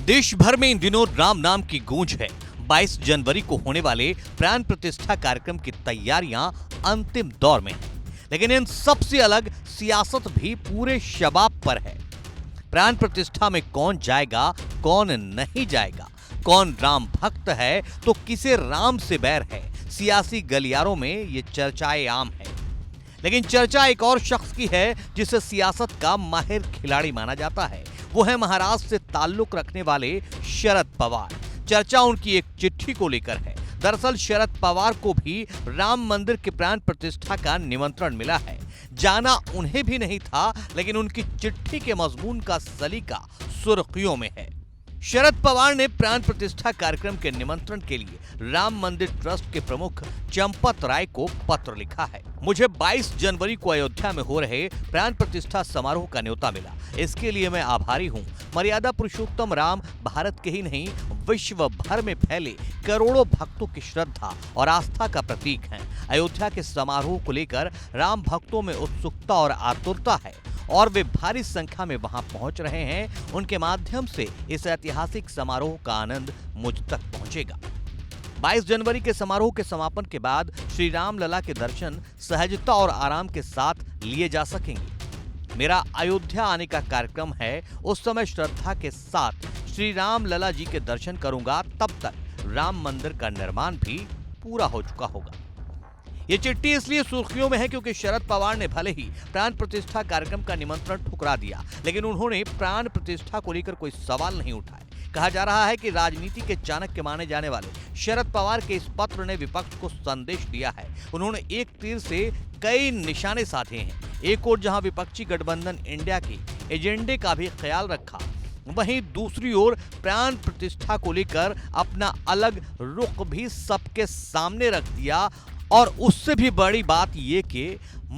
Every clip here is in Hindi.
देश भर में इन दिनों राम नाम की गूंज है। 22 जनवरी को होने वाले प्राण प्रतिष्ठा कार्यक्रम की तैयारियां अंतिम दौर में हैं। लेकिन इन सबसे अलग सियासत भी पूरे शबाब पर है। प्राण प्रतिष्ठा में कौन जाएगा, कौन नहीं जाएगा, कौन राम भक्त है तो किसे राम से बैर है, सियासी गलियारों में ये चर्चाएं आम है। लेकिन चर्चा एक और शख्स की है जिसे सियासत का माहिर खिलाड़ी माना जाता है। वो है महाराष्ट्र से ताल्लुक रखने वाले शरद पवार। चर्चा उनकी एक चिट्ठी को लेकर है। दरअसल शरद पवार को भी राम मंदिर के प्राण प्रतिष्ठा का निमंत्रण मिला है। जाना उन्हें भी नहीं था, लेकिन उनकी चिट्ठी के मजमून का सलीका सुर्खियों में है। शरद पवार ने प्राण प्रतिष्ठा कार्यक्रम के निमंत्रण के लिए राम मंदिर ट्रस्ट के प्रमुख चंपत राय को पत्र लिखा है। मुझे 22 जनवरी को अयोध्या में हो रहे प्राण प्रतिष्ठा समारोह का न्योता मिला। इसके लिए मैं आभारी हूँ। मर्यादा पुरुषोत्तम राम भारत के ही नहीं, विश्व भर में फैले करोड़ों भक्तों की श्रद्धा और आस्था का प्रतीक हैं। अयोध्या के समारोह को लेकर राम भक्तों में उत्सुकता और आतुरता है और वे भारी संख्या में वहां पहुंच रहे हैं। उनके माध्यम से इस ऐतिहासिक समारोह का आनंद मुझ तक पहुंचेगा। 22 जनवरी के समारोह के समापन के बाद श्री राम लला के दर्शन सहजता और आराम के साथ लिए जा सकेंगे। मेरा अयोध्या आने का कार्यक्रम है। उस समय श्रद्धा के साथ श्री राम लला जी के दर्शन करूंगा। तब तक राम मंदिर का निर्माण भी पूरा हो चुका होगा। ये चिट्ठी इसलिए सुर्खियों में है क्योंकि शरद पवार ने भले ही प्राण प्रतिष्ठा कार्यक्रम का निमंत्रण ठुकरा दिया, लेकिन उन्होंने प्राण प्रतिष्ठा को लेकर कोई सवाल नहीं उठाए। कहा जा रहा है कि राजनीति के चाणक्य माने जाने वाले शरद पवार के इस पत्र ने विपक्ष को संदेश दिया है। उन्होंने एक तीर से कई निशाने साधे हैं। एक ओर जहां विपक्षी गठबंधन इंडिया के एजेंडे का भी ख्याल रखा, वहीं दूसरी ओर प्राण प्रतिष्ठा को लेकर अपना अलग रुख भी सबके सामने रख दिया। और उससे भी बड़ी बात ये कि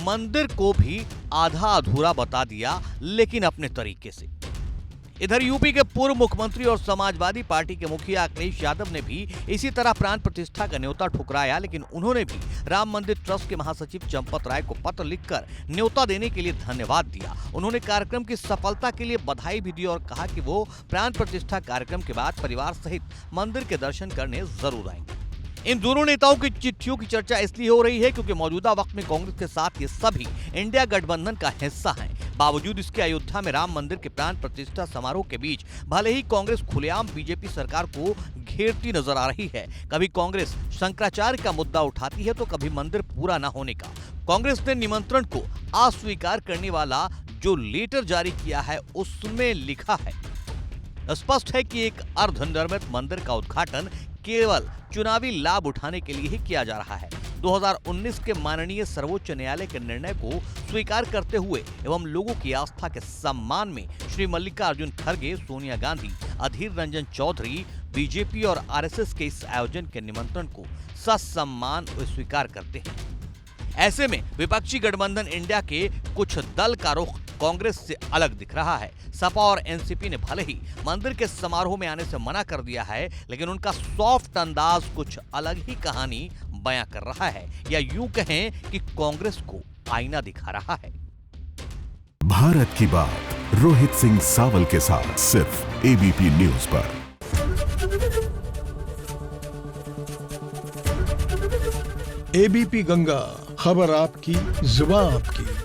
मंदिर को भी आधा अधूरा बता दिया, लेकिन अपने तरीके से। इधर यूपी के पूर्व मुख्यमंत्री और समाजवादी पार्टी के मुखिया अखिलेश यादव ने भी इसी तरह प्राण प्रतिष्ठा का न्योता ठुकराया, लेकिन उन्होंने भी राम मंदिर ट्रस्ट के महासचिव चंपत राय को पत्र लिखकर न्योता देने के लिए धन्यवाद दिया। उन्होंने कार्यक्रम की सफलता के लिए बधाई भी दी और कहा कि वो प्राण प्रतिष्ठा कार्यक्रम के बाद परिवार सहित मंदिर के दर्शन करने जरूर आएंगे। इन दोनों नेताओं की चिट्ठियों की चर्चा इसलिए हो रही है क्योंकि मौजूदा वक्त में कांग्रेस के साथ ये सभी इंडिया गठबंधन का हिस्सा हैं। बावजूद इसके अयोध्या में राम मंदिर के प्राण प्रतिष्ठा समारोह के बीच भले ही कांग्रेस खुलेआम बीजेपी सरकार को घेरती नजर आ रही है, कभी कांग्रेस शंकराचार्य का मुद्दा उठाती है तो कभी मंदिर पूरा न होने का। कांग्रेस ने निमंत्रण को अस्वीकार करने वाला जो लेटर जारी किया है उसमें लिखा है, स्पष्ट है कि एक अर्धनिर्मित मंदिर का उद्घाटन केवल चुनावी लाभ उठाने के लिए ही किया जा रहा है। 2019 के माननीय सर्वोच्च न्यायालय के निर्णय को स्वीकार करते हुए एवं लोगों की आस्था के सम्मान में श्री मल्लिकार्जुन खड़गे, सोनिया गांधी, अधीर रंजन चौधरी बीजेपी और आरएसएस के इस आयोजन के निमंत्रण को ससम्मान स्वीकार करते हैं। ऐसे में विपक्षी गठबंधन इंडिया के कुछ दल का रुख कांग्रेस से अलग दिख रहा है। सपा और एनसीपी ने भले ही मंदिर के समारोह में आने से मना कर दिया है, लेकिन उनका सॉफ्ट अंदाज कुछ अलग ही कहानी बयां कर रहा है, या यूं कहें कि कांग्रेस को आईना दिखा रहा है। भारत की बात रोहित सिंह सावल के साथ सिर्फ एबीपी न्यूज पर। एबीपी गंगा, खबर आपकी, जुबान आपकी।